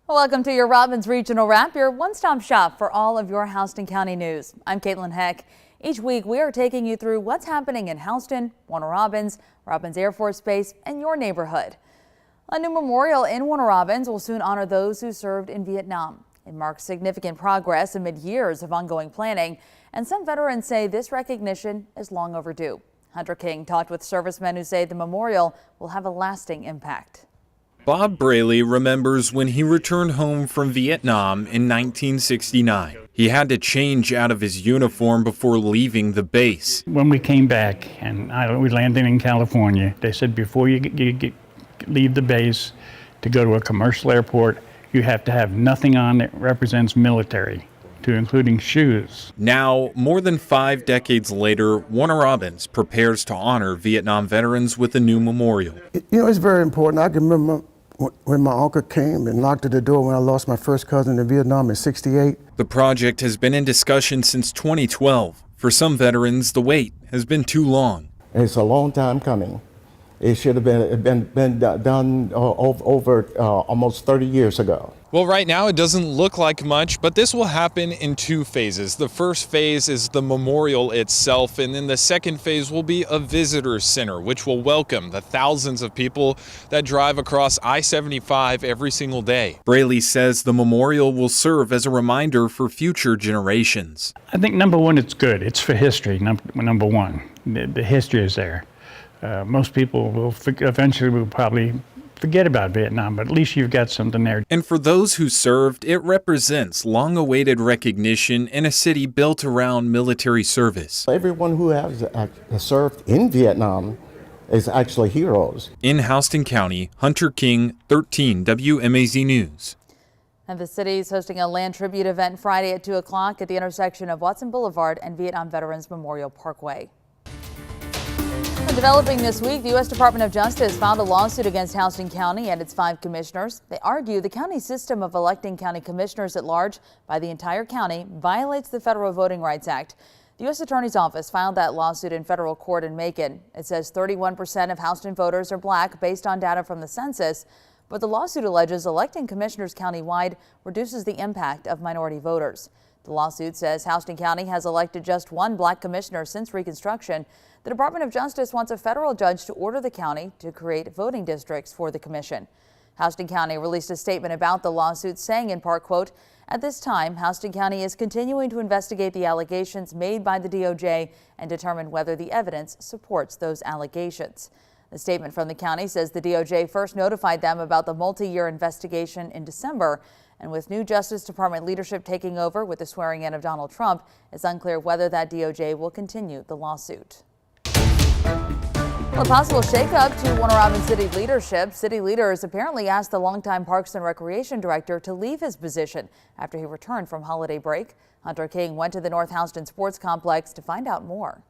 Welcome to your Robbins Regional Wrap, your one-stop shop for all of your Houston County news. I'm Caitlin Heck. Each week we are taking you through what's happening in Houston, Warner Robins, Robins Air Force Base, and your neighborhood. A new memorial in Warner Robins will soon honor those who served in Vietnam. It marks significant progress amid years of ongoing planning, and some veterans say this recognition is long overdue. Hunter King talked with servicemen who say the memorial will have a lasting impact. Bob Braley remembers when he returned home from Vietnam in 1969. He had to change out of his uniform before leaving the base. When we came back and we landed in California, they said before you leave the base to go to a commercial airport, you have to have nothing on that represents military, to including shoes. Now, more than 5 decades later, Warner Robins prepares to honor Vietnam veterans with a new memorial. It's very important. I can remember when my uncle came and knocked at the door when I lost my first cousin in Vietnam in '68. The project has been in discussion since 2012. For some veterans, the wait has been too long. It's a long time coming. It should have been done over almost 30 years ago. Well, right now it doesn't look like much, but this will happen in 2 phases. The first phase is the memorial itself, and then the second phase will be a visitor center, which will welcome the thousands of people that drive across I-75 every single day. Braley says the memorial will serve as a reminder for future generations. I think number one, it's good. It's for history, number one. The history is there. Most people will eventually will probably forget about Vietnam, but at least you've got something there. And for those who served, it represents long-awaited recognition in a city built around military service. Everyone who has served in Vietnam is actually heroes. In Houston County, Hunter King, 13 WMAZ News. And the city is hosting a land tribute event Friday at 2 o'clock at the intersection of Watson Boulevard and Vietnam Veterans Memorial Parkway. Developing this week, the U.S. Department of Justice filed a lawsuit against Houston County and its 5 commissioners. They argue the county system of electing county commissioners at large by the entire county violates the Federal Voting Rights Act. The U.S. Attorney's Office filed that lawsuit in federal court in Macon. It says 31% of Houston voters are black based on data from the census, but the lawsuit alleges electing commissioners countywide reduces the impact of minority voters. The lawsuit says Houston County has elected just 1 black commissioner since Reconstruction. The Department of Justice wants a federal judge to order the county to create voting districts for the commission. Houston County released a statement about the lawsuit saying in part, quote, "At this time, Houston County is continuing to investigate the allegations made by the DOJ and determine whether the evidence supports those allegations." The statement from the county says the DOJ first notified them about the multi-year investigation in December. And with new Justice Department leadership taking over with the swearing in of Donald Trump, it's unclear whether that DOJ will continue the lawsuit. Well, a possible shakeup to Warner Robins city leadership. City leaders apparently asked the longtime Parks and Recreation director to leave his position after he returned from holiday break. Hunter King went to the North Houston Sports Complex to find out more.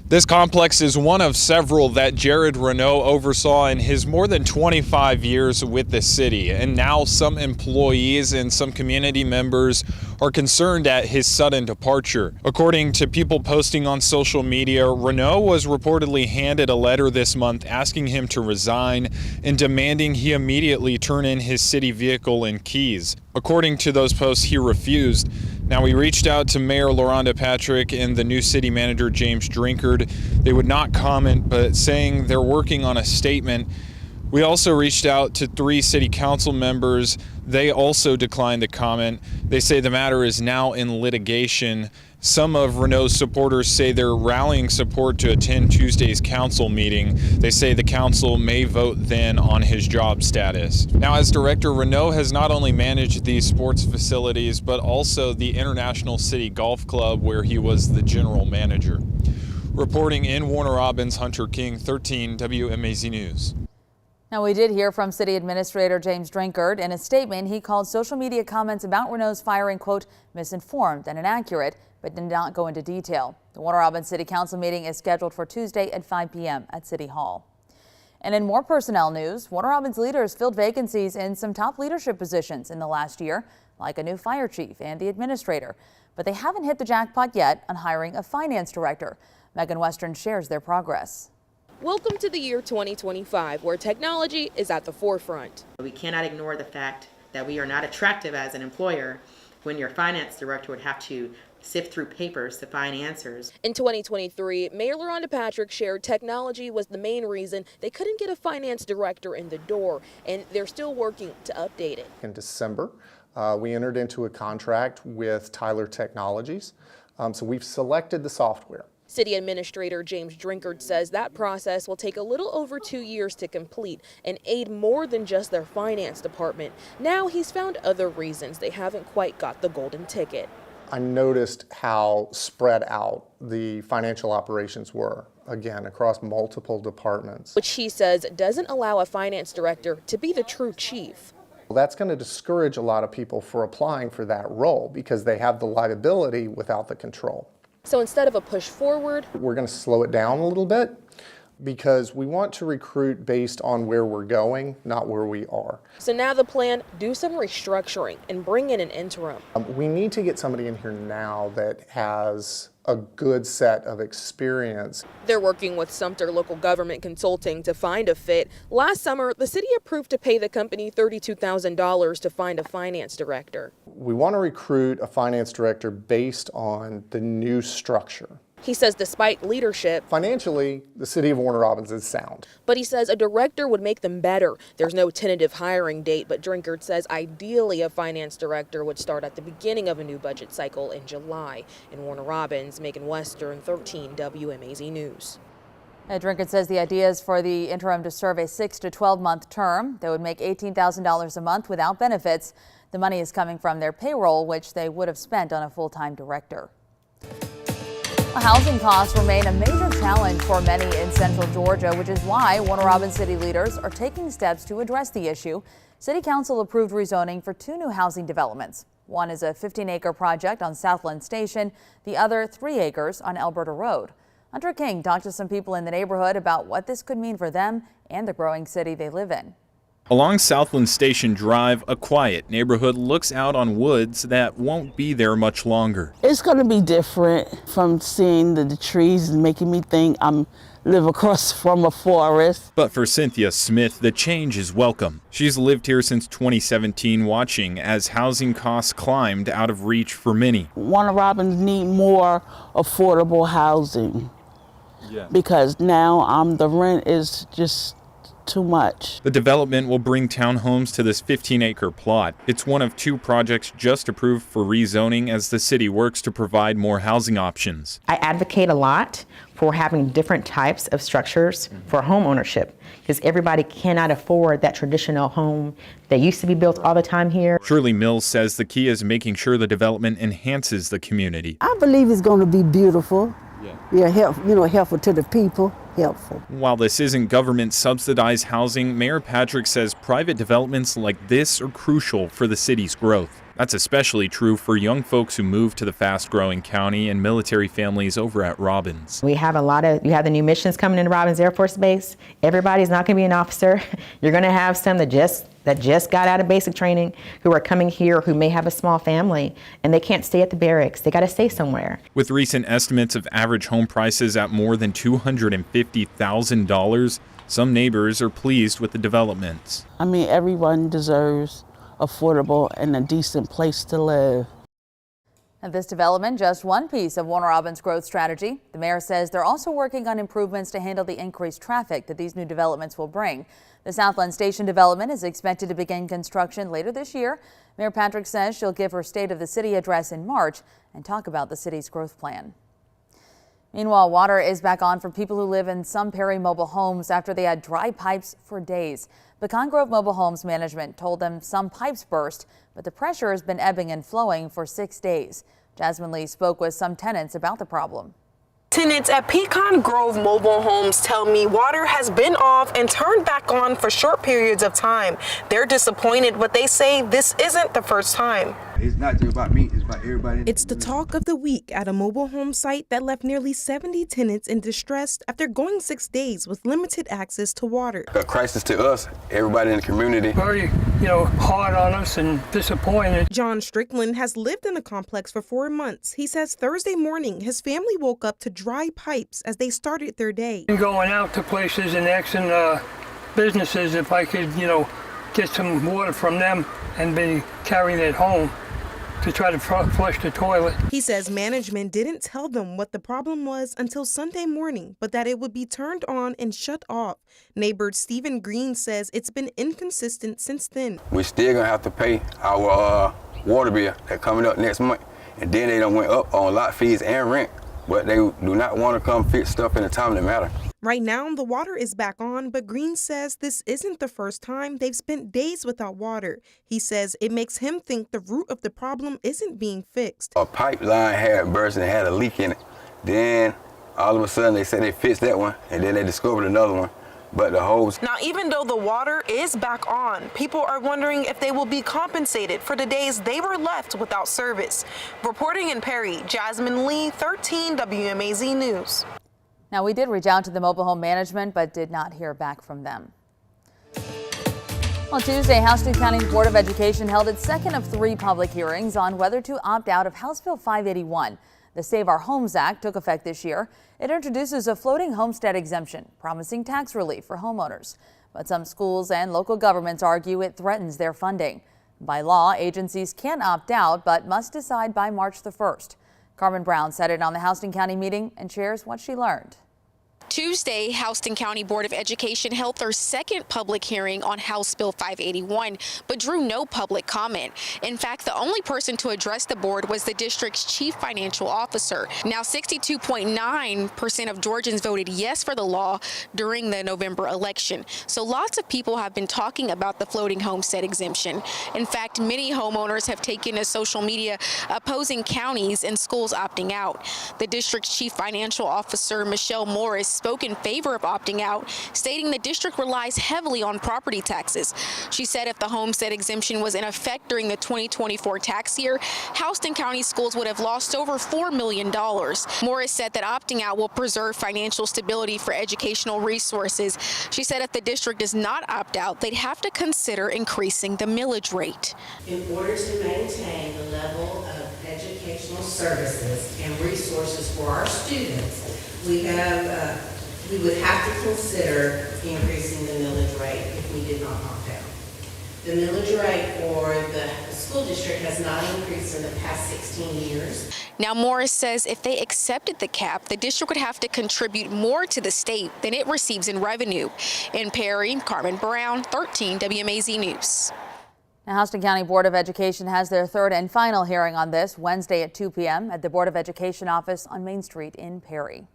This complex is one of several that Jared Renault oversaw in his more than 25 years with the city. And now some employees and some community members are concerned at his sudden departure. According to people posting on social media, Renault was reportedly handed a letter this month asking him to resign and demanding he immediately turn in his city vehicle and keys. According to those posts, he refused. Now, we reached out to Mayor LaRonda Patrick and the new city manager, James Drinkard. They would not comment, but saying they're working on a statement. We also reached out to 3 city council members. They also declined to comment. They say the matter is now in litigation. Some of Renault's supporters say they're rallying support to attend Tuesday's council meeting. They say the council may vote then on his job status. Now, as director, Renault has not only managed these sports facilities, but also the International City Golf Club, where he was the general manager. Reporting in Warner Robins, Hunter King, 13 WMAZ News. Now, we did hear from City Administrator James Drinkard. In a statement, he called social media comments about Renault's firing, quote, misinformed and inaccurate, but did not go into detail. The Warner Robins City Council meeting is scheduled for Tuesday at 5 p.m. at City Hall. And in more personnel news, Warner Robins leaders filled vacancies in some top leadership positions in the last year, like a new fire chief and the administrator. But they haven't hit the jackpot yet on hiring a finance director. Megan Western shares their progress. Welcome to the year 2025, where technology is at the forefront. We cannot ignore the fact that we are not attractive as an employer when your finance director would have to sift through papers to find answers. In 2023, Mayor LaRhonda Patrick shared technology was the main reason they couldn't get a finance director in the door, and they're still working to update it. In December, we entered into a contract with Tyler Technologies. So we've selected the software. City Administrator James Drinkard says that process will take a little over 2 years to complete and aid more than just their finance department. Now he's found other reasons they haven't quite got the golden ticket. I noticed how spread out the financial operations were, again, across multiple departments. Which he says doesn't allow a finance director to be the true chief. Well, that's going to discourage a lot of people for applying for that role because they have the liability without the control. So instead of a push forward, we're going to slow it down a little bit because we want to recruit based on where we're going, not where we are. So now the plan, do some restructuring and bring in an interim. We need to get somebody in here now that has a good set of experience. They're working with Sumter Local Government Consulting to find a fit. Last summer, the city approved to pay the company $32,000 to find a finance director. We want to recruit a finance director based on the new structure. He says despite leadership, financially, the city of Warner Robins is sound. But he says a director would make them better. There's no tentative hiring date, but Drinkard says ideally a finance director would start at the beginning of a new budget cycle in July. In Warner Robins, Megan Western, 13 WMAZ News. Drinkard says the idea is for the interim to serve a 6 to 12-month term. They would make $18,000 a month without benefits. The money is coming from their payroll, which they would have spent on a full-time director. Housing costs remain a major challenge for many in central Georgia, which is why Warner Robins city leaders are taking steps to address the issue. City Council approved rezoning for 2 new housing developments. One is a 15-acre project on Southland Station, the other 3 acres on Alberta Road. Hunter King talked to some people in the neighborhood about what this could mean for them and the growing city they live in. Along Southland Station Drive, a quiet neighborhood looks out on woods that won't be there much longer. It's going to be different from seeing the trees and making me think I'm live across from a forest. But for Cynthia Smith, the change is welcome. She's lived here since 2017, watching as housing costs climbed out of reach for many. Warner Robins need more affordable housing because now the rent is just too much. The development will bring townhomes to this 15-acre plot. It's one of 2 projects just approved for rezoning as the city works to provide more housing options. I advocate a lot for having different types of structures for home ownership because everybody cannot afford that traditional home that used to be built all the time here. Shirley Mills says the key is making sure the development enhances the community. I believe it's going to be beautiful. Helpful to the people. Helpful. While this isn't government-subsidized housing, Mayor Patrick says private developments like this are crucial for the city's growth. That's especially true for young folks who move to the fast-growing county and military families over at Robins. We have you have the new missions coming into Robins Air Force Base. Everybody's not going to be an officer. You're going to have some that just got out of basic training who are coming here who may have a small family and they can't stay at the barracks. They got to stay somewhere. With recent estimates of average home prices at more than $250,000, some neighbors are pleased with the developments. I mean, everyone deserves affordable and a decent place to live. And this development, just one piece of Warner Robins' growth strategy. The mayor says they're also working on improvements to handle the increased traffic that these new developments will bring. The Southland Station development is expected to begin construction later this year. Mayor Patrick says she'll give her State of the City address in March and talk about the city's growth plan. Meanwhile, water is back on for people who live in some Perry mobile homes after they had dry pipes for days. Pecan Grove Mobile Homes Management told them some pipes burst, but the pressure has been ebbing and flowing for 6 days. Jasmine Lee spoke with some tenants about the problem. Tenants at Pecan Grove Mobile Homes tell me water has been off and turned back on for short periods of time. They're disappointed, but they say this isn't the first time. It's not just about me, it's about everybody. It's the talk of the week at a mobile home site that left nearly 70 tenants in distress after going 6 days with limited access to water. A crisis to us, everybody in the community. Very, hard on us and disappointed. John Strickland has lived in the complex for 4 months. He says Thursday morning his family woke up to dry pipes as they started their day. Going out to places and asking businesses if I could, get some water from them and be carrying it home to try to flush the toilet. He says management didn't tell them what the problem was until Sunday morning, but that it would be turned on and shut off. Neighbor Stephen Green says it's been inconsistent since then. We still gonna have to pay our water bill that's coming up next month. And then they done went up on lot fees and rent, but they do not want to come fix stuff in a timely manner. Right now, the water is back on, but Green says this isn't the first time they've spent days without water. He says it makes him think the root of the problem isn't being fixed. A pipeline had burst and had a leak in it. Then all of a sudden they said they fixed that one, and then they discovered another one. But the hose. Now, even though the water is back on, people are wondering if they will be compensated for the days they were left without service. Reporting in Perry, Jasmine Lee, 13 WMAZ News. Now, we did reach out to the mobile home management, but did not hear back from them. On Tuesday, Houston County Board of Education held its second of 3 public hearings on whether to opt out of House Bill 581. The Save Our Homes Act took effect this year. It introduces a floating homestead exemption, promising tax relief for homeowners. But some schools and local governments argue it threatens their funding. By law, agencies can opt out, but must decide by March the 1st. Carmen Brown said it on the Houston County meeting and shares what she learned. Tuesday, Houston County Board of Education held their second public hearing on House Bill 581, but drew no public comment. In fact, the only person to address the board was the district's chief financial officer. Now, 62.9% of Georgians voted yes for the law during the November election. So lots of people have been talking about the floating homestead exemption. In fact, many homeowners have taken to social media opposing counties and schools opting out. The district's chief financial officer, Michelle Morris, spoke in favor of opting out, stating the district relies heavily on property taxes. She said if the homestead exemption was in effect during the 2024 tax year, Houston County schools would have lost over $4 million. Morris said that opting out will preserve financial stability for educational resources. She said if the district does not opt out, they'd have to consider increasing the millage rate. In order to maintain the level of educational services and resources for our students, we would have to consider increasing the millage rate if we did not opt out. The millage rate for the school district has not increased in the past 16 years. Now, Morris says if they accepted the cap, the district would have to contribute more to the state than it receives in revenue. In Perry, Carmen Brown, 13 WMAZ News. Now, Houston County Board of Education has their third and final hearing on this Wednesday at 2 p.m. at the Board of Education office on Main Street in Perry.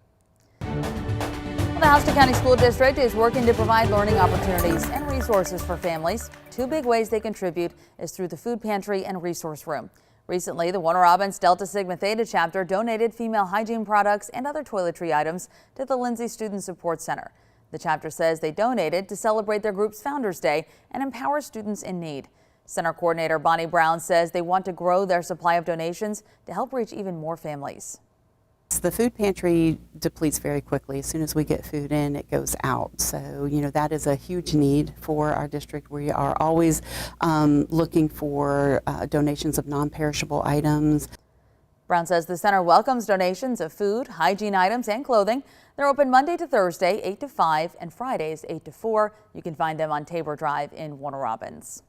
The Houston County School District is working to provide learning opportunities and resources for families. 2 big ways they contribute is through the food pantry and resource room. Recently, the Warner Robins Delta Sigma Theta chapter donated female hygiene products and other toiletry items to the Lindsay Student Support Center. The chapter says they donated to celebrate their group's Founders Day and empower students in need. Center Coordinator Bonnie Brown says they want to grow their supply of donations to help reach even more families. The food pantry depletes very quickly. As soon as we get food in, it goes out. So, that is a huge need for our district. We are always looking for donations of non-perishable items. Brown says the center welcomes donations of food, hygiene items, and clothing. They're open Monday to Thursday, 8 to 5, and Fridays, 8 to 4. You can find them on Tabor Drive in Warner Robins.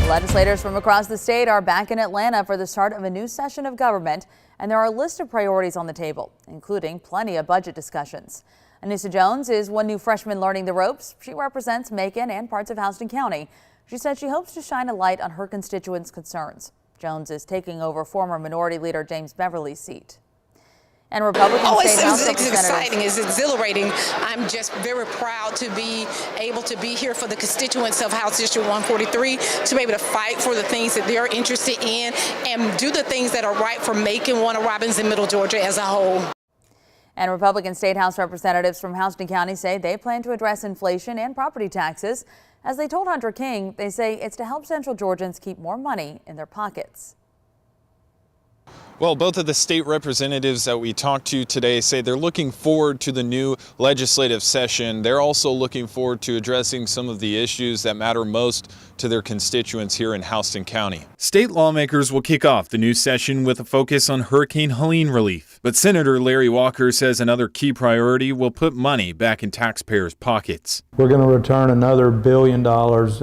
Legislators from across the state are back in Atlanta for the start of a new session of government, and there are a list of priorities on the table, including plenty of budget discussions. Anissa Jones is one new freshman learning the ropes. She represents Macon and parts of Houston County. She said she hopes to shine a light on her constituents' concerns. Jones is taking over former Minority Leader James Beverly's seat. And Republican State House It's exciting, it's exhilarating. I'm just very proud to be able to be here for the constituents of House District 143, to be able to fight for the things that they're interested in and do the things that are right for Macon, Warner Robins, and Middle Georgia as a whole. And Republican State House representatives from Houston County say they plan to address inflation and property taxes. As they told Hunter King, they say it's to help Central Georgians keep more money in their pockets. Well, both of the state representatives that we talked to today say they're looking forward to the new legislative session. They're also looking forward to addressing some of the issues that matter most to their constituents here in Houston County. State lawmakers will kick off the new session with a focus on Hurricane Helene relief. But Senator Larry Walker says another key priority will put money back in taxpayers' pockets. We're going to return another $1 billion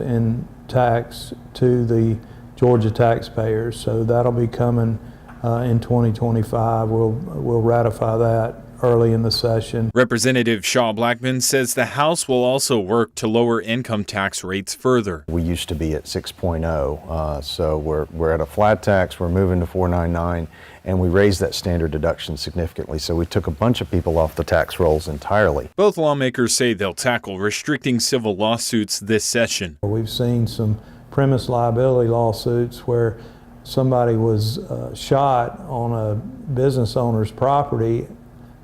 in tax to the Georgia taxpayers. So that'll be coming in 2025. We'll ratify that early in the session. Representative Shaw Blackman says the House will also work to lower income tax rates further. We used to be at 6.0, so we're at a flat tax, we're moving to 499, and we raised that standard deduction significantly, so we took a bunch of people off the tax rolls entirely. Both lawmakers say they'll tackle restricting civil lawsuits this session. We've seen some premise liability lawsuits where somebody was shot on a business owner's property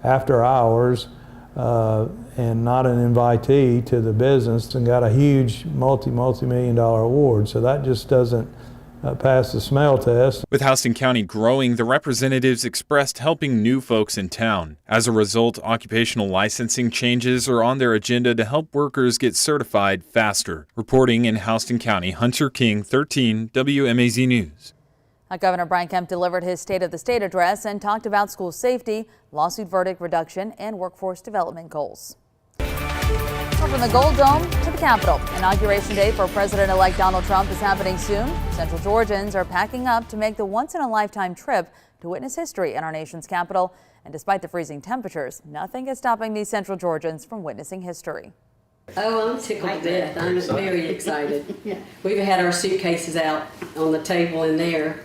after hours and not an invitee to the business, and got a huge multi-million-dollar award. So that just doesn't pass the smell test. With Houston County growing, the representatives expressed helping new folks in town. As a result, occupational licensing changes are on their agenda to help workers get certified faster. Reporting in Houston County, Hunter King, 13 WMAZ News. Governor Brian Kemp delivered his State of the State address and talked about school safety, lawsuit verdict reduction, and workforce development goals. From the Gold Dome to the Capitol, Inauguration Day for President-elect Donald Trump is happening soon. Central Georgians are packing up to make the once-in-a-lifetime trip to witness history in our nation's capital. And despite the freezing temperatures, nothing is stopping these Central Georgians from witnessing history. Oh, I'm tickled to death. I'm very excited. We've had our suitcases out on the table in there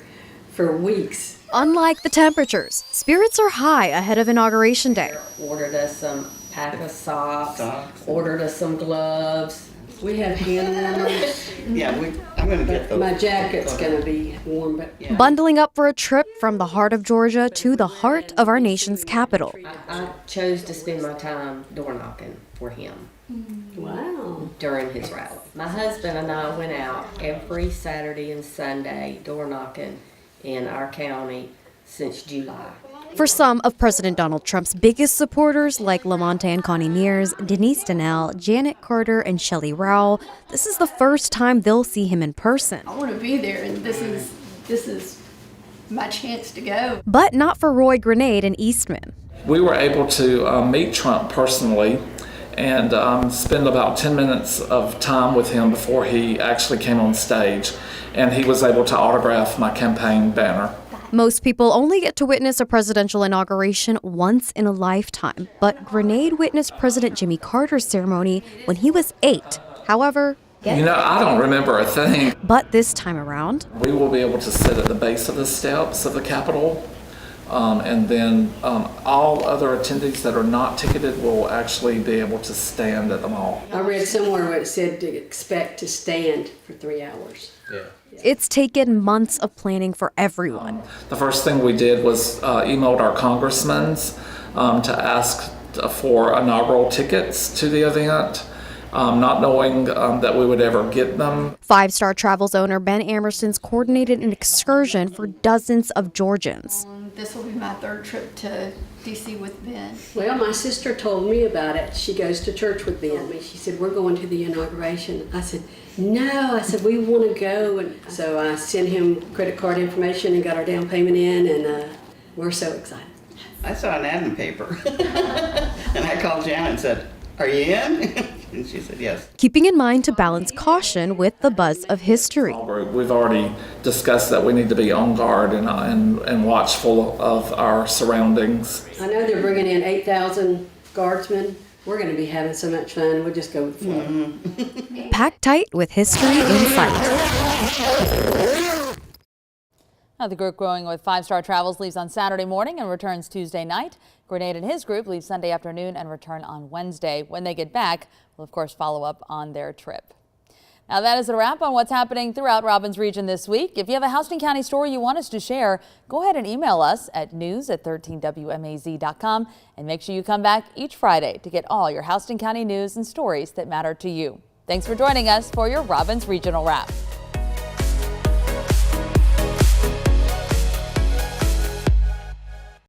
for weeks. Unlike the temperatures, spirits are high ahead of Inauguration Day. Ordered us some pack of socks, ordered us some gloves. We have hand warmers. I'm going to get those. My jacket's going to be warm. But Bundling up for a trip from the heart of Georgia to the heart of our nation's capital. I chose to spend my time door knocking for him. Wow. During his rally. My husband and I went out every Saturday and Sunday door knocking in our county since July. For some of President Donald Trump's biggest supporters, like Lamonte and Connie Mears, Denise Donnell, Janet Carter, and Shelley Rowell, this is the first time they'll see him in person. I want to be there, and this is my chance to go. But not for Roy Grenade and Eastman. We were able to meet Trump personally and spend about 10 minutes of time with him before he actually came on stage, and he was able to autograph my campaign banner. Most people only get to witness a presidential inauguration once in a lifetime, but Grenade witnessed President Jimmy Carter's ceremony when he was 8. However, I don't remember a thing. But this time around, we will be able to sit at the base of the steps of the Capitol, and then all other attendees that are not ticketed will actually be able to stand at the mall. I read somewhere where it said to expect to stand for 3 hours. it's taken months of planning for everyone. The first thing we did was emailed our congressmen to ask for inaugural tickets to the event, not knowing that we would ever get them. 5-Star Travels owner Ben Amerson's coordinated an excursion for dozens of Georgians. This will be my 3rd trip to D.C. with Ben. Well, my sister told me about it. She goes to church with Ben. She said, we're going to the inauguration. I said, no. I said, we want to go. And so I sent him credit card information and got our down payment in, and we're so excited. I saw an ad in the paper, and I called Janet and said, are you in? And she said yes. Keeping in mind to balance caution with the buzz of history. We've already discussed that we need to be on guard and watchful of our surroundings. I know they're bringing in 8,000 guardsmen. We're going to be having so much fun. We'll just go with the flow. Mm-hmm. Packed tight with history in sight. Now, the group going with 5-Star Travels leaves on Saturday morning and returns Tuesday night. Grenade and his group leave Sunday afternoon and return on Wednesday. When they get back, we'll of course follow up on their trip. Now, that is a wrap on what's happening throughout Robbins region this week. If you have a Houston County story you want us to share, go ahead and email us at news@13wmaz.com, and make sure you come back each Friday to get all your Houston County news and stories that matter to you. Thanks for joining us for your Robbins Regional Wrap.